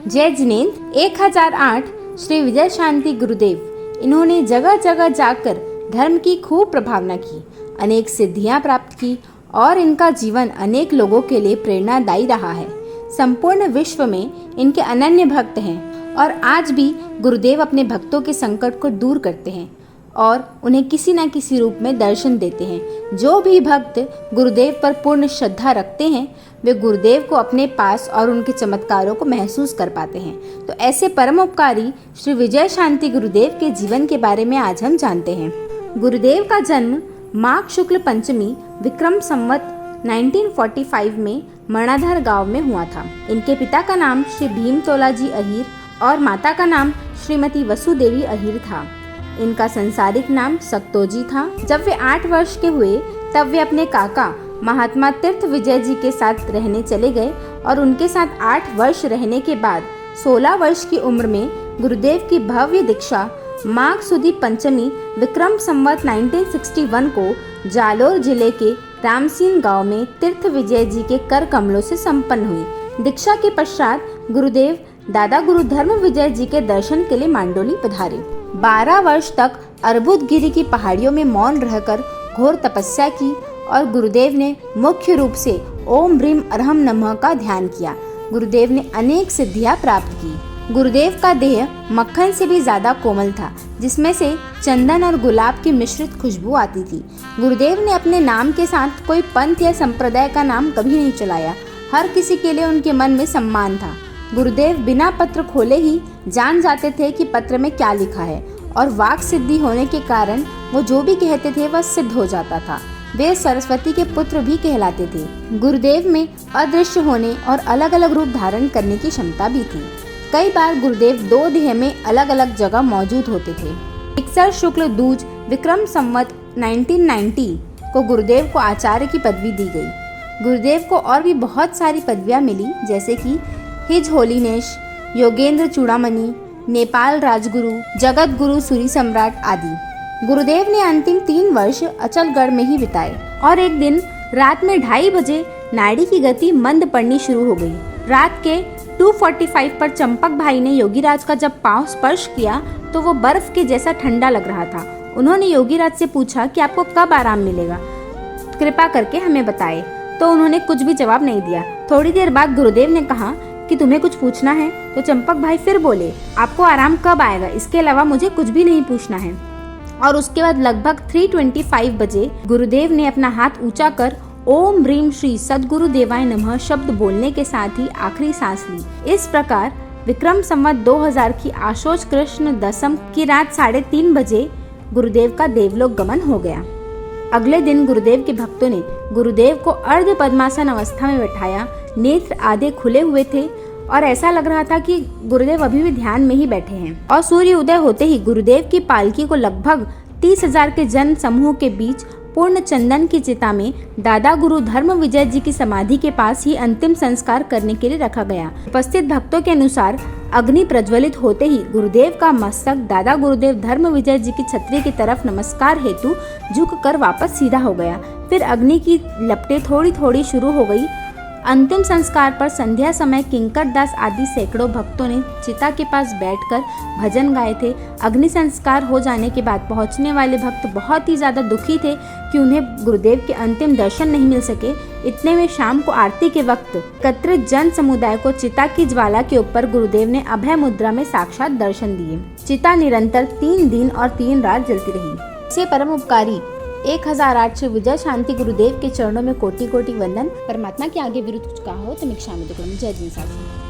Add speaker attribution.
Speaker 1: जय जिनेंद्र 1008 श्री विजय शांति गुरुदेव। इन्होंने जगह जगह जाकर धर्म की खूब प्रभावना की, अनेक सिद्धियां प्राप्त की और इनका जीवन अनेक लोगों के लिए प्रेरणादायी रहा है। संपूर्ण विश्व में इनके अनन्य भक्त हैं और आज भी गुरुदेव अपने भक्तों के संकट को दूर करते हैं और उन्हें किसी न किसी रूप में दर्शन देते हैं। जो भी भक्त गुरुदेव पर पूर्ण श्रद्धा रखते हैं वे गुरुदेव को अपने पास और उनके चमत्कारों को महसूस कर पाते हैं। तो ऐसे परम उपकारी श्री विजय शांति गुरुदेव के जीवन के बारे में आज हम जानते हैं। गुरुदेव का जन्म माघ शुक्ल पंचमी विक्रम संवत 1945 में मणाधर गांव में हुआ था। इनके पिता का नाम श्री भीमतोलाजी अहीर और माता का नाम श्रीमती वसुदेवी अहीर था। इनका संसारिक नाम सक्तोजी था। जब वे 8 वर्ष के हुए तब वे अपने काका महात्मा तीर्थ विजय जी के साथ रहने चले गए और उनके साथ 8 वर्ष रहने के बाद 16 वर्ष की उम्र में गुरुदेव की भव्य दीक्षा माघ सुदी पंचमी विक्रम संवत 1961 को जालोर जिले के रामसीन गांव में तीर्थ विजय जी के कर कमलों से संपन्न हुई। दीक्षा के पश्चात गुरुदेव दादा गुरु धर्म विजय जी के दर्शन के लिए मांडोली पधारे। 12 वर्ष तक अर्बुदगिरी की पहाड़ियों में मौन रहकर घोर तपस्या की और गुरुदेव ने मुख्य रूप से ओम ह्रीम अरहम नमः का ध्यान किया। गुरुदेव ने अनेक सिद्धियां प्राप्त की। गुरुदेव का देह मक्खन से भी ज्यादा कोमल था, जिसमें से चंदन और गुलाब की मिश्रित खुशबू आती थी। गुरुदेव ने अपने नाम के साथ कोई पंथ या संप्रदाय का नाम कभी नहीं चलाया। हर किसी के लिए उनके मन में सम्मान था। गुरुदेव बिना पत्र खोले ही जान जाते थे कि पत्र में क्या लिखा है और वाक सिद्धि होने के कारण वो जो भी कहते थे वह सिद्ध हो जाता था। वे सरस्वती के पुत्र भी कहलाते थे। गुरुदेव में अदृश्य होने और अलग अलग रूप धारण करने की क्षमता भी थी। कई बार गुरुदेव 2 देह में अलग अलग जगह मौजूद होते थे। 61 शुक्ल दूज विक्रम संवत 1990 को गुरुदेव को आचार्य की पदवी दी गई। गुरुदेव को और भी बहुत सारी पदवियां मिली, जैसे कि हिज होलीनेश, योगेंद्र चूड़ामणि, नेपाल राजगुरु, जगत गुरु सूरी सम्राट आदि। गुरुदेव ने अंतिम 3 वर्ष अचलगढ़ में ही बिताए और एक दिन रात में 2:30 बजे नाड़ी की गति मंद पड़नी शुरू हो गई। रात के 2:45 पर चंपक भाई ने योगीराज का जब पांव स्पर्श किया तो वो बर्फ के जैसा ठंडा लग रहा था। उन्होंने योगीराज से पूछा कि आपको कब आराम मिलेगा, कृपा करके हमें बताएं। तो उन्होंने कुछ भी जवाब नहीं दिया। थोड़ी देर बाद गुरुदेव ने कहा कि तुम्हें कुछ पूछना है? तो चंपक भाई फिर बोले, आपको आराम कब आएगा, इसके अलावा मुझे कुछ भी नहीं पूछना है। और उसके बाद लगभग 3:25 बजे गुरुदेव ने अपना हाथ ऊंचा कर ओम ह्रीम श्री सद्गुरु देवाय नमः शब्द बोलने के साथ ही आखिरी सांस ली। इस प्रकार विक्रम संवत 2000 की आशोज कृष्ण दशम की रात 3:30 बजे गुरुदेव का देवलोक गमन हो गया। अगले दिन गुरुदेव के भक्तों ने गुरुदेव को अर्ध पद्मासन अवस्था में बैठाया। नेत्र आधे खुले हुए थे और ऐसा लग रहा था कि गुरुदेव अभी भी ध्यान में ही बैठे हैं। और सूर्य उदय होते ही गुरुदेव की पालकी को लगभग 30,000 के जन समूह के बीच पूर्ण चंदन की चिता में दादा गुरु धर्म विजय जी की समाधि के पास ही अंतिम संस्कार करने के लिए रखा गया। उपस्थित भक्तों के अनुसार अग्नि प्रज्वलित होते ही गुरुदेव का मस्तक दादा गुरुदेव धर्म विजय जी की छतरी की तरफ नमस्कार हेतु झुककर वापस सीधा हो गया। फिर अग्नि की लपटें थोड़ी थोड़ी शुरू हो गई। अंतिम संस्कार पर संध्या समय किंकर दास आदि सैकड़ों भक्तों ने चिता के पास बैठकर भजन गाए थे। अग्नि संस्कार हो जाने के बाद पहुंचने वाले भक्त बहुत ही ज्यादा दुखी थे कि उन्हें गुरुदेव के अंतिम दर्शन नहीं मिल सके। इतने में शाम को आरती के वक्त एकत्रित जन समुदाय को चिता की ज्वाला के ऊपर गुरुदेव ने अभय मुद्रा में साक्षात दर्शन दिए। चिता निरंतर 3 दिन और 3 रात जलती रही। से परम उपकारी 1008 श्री विजय शांति गुरुदेव के चरणों में कोटि कोटि वंदन। परमात्मा के आगे विरुद्ध कुछ कहा हो तो मिक्षामि दुक्कड़म। जय जिनेंद्र।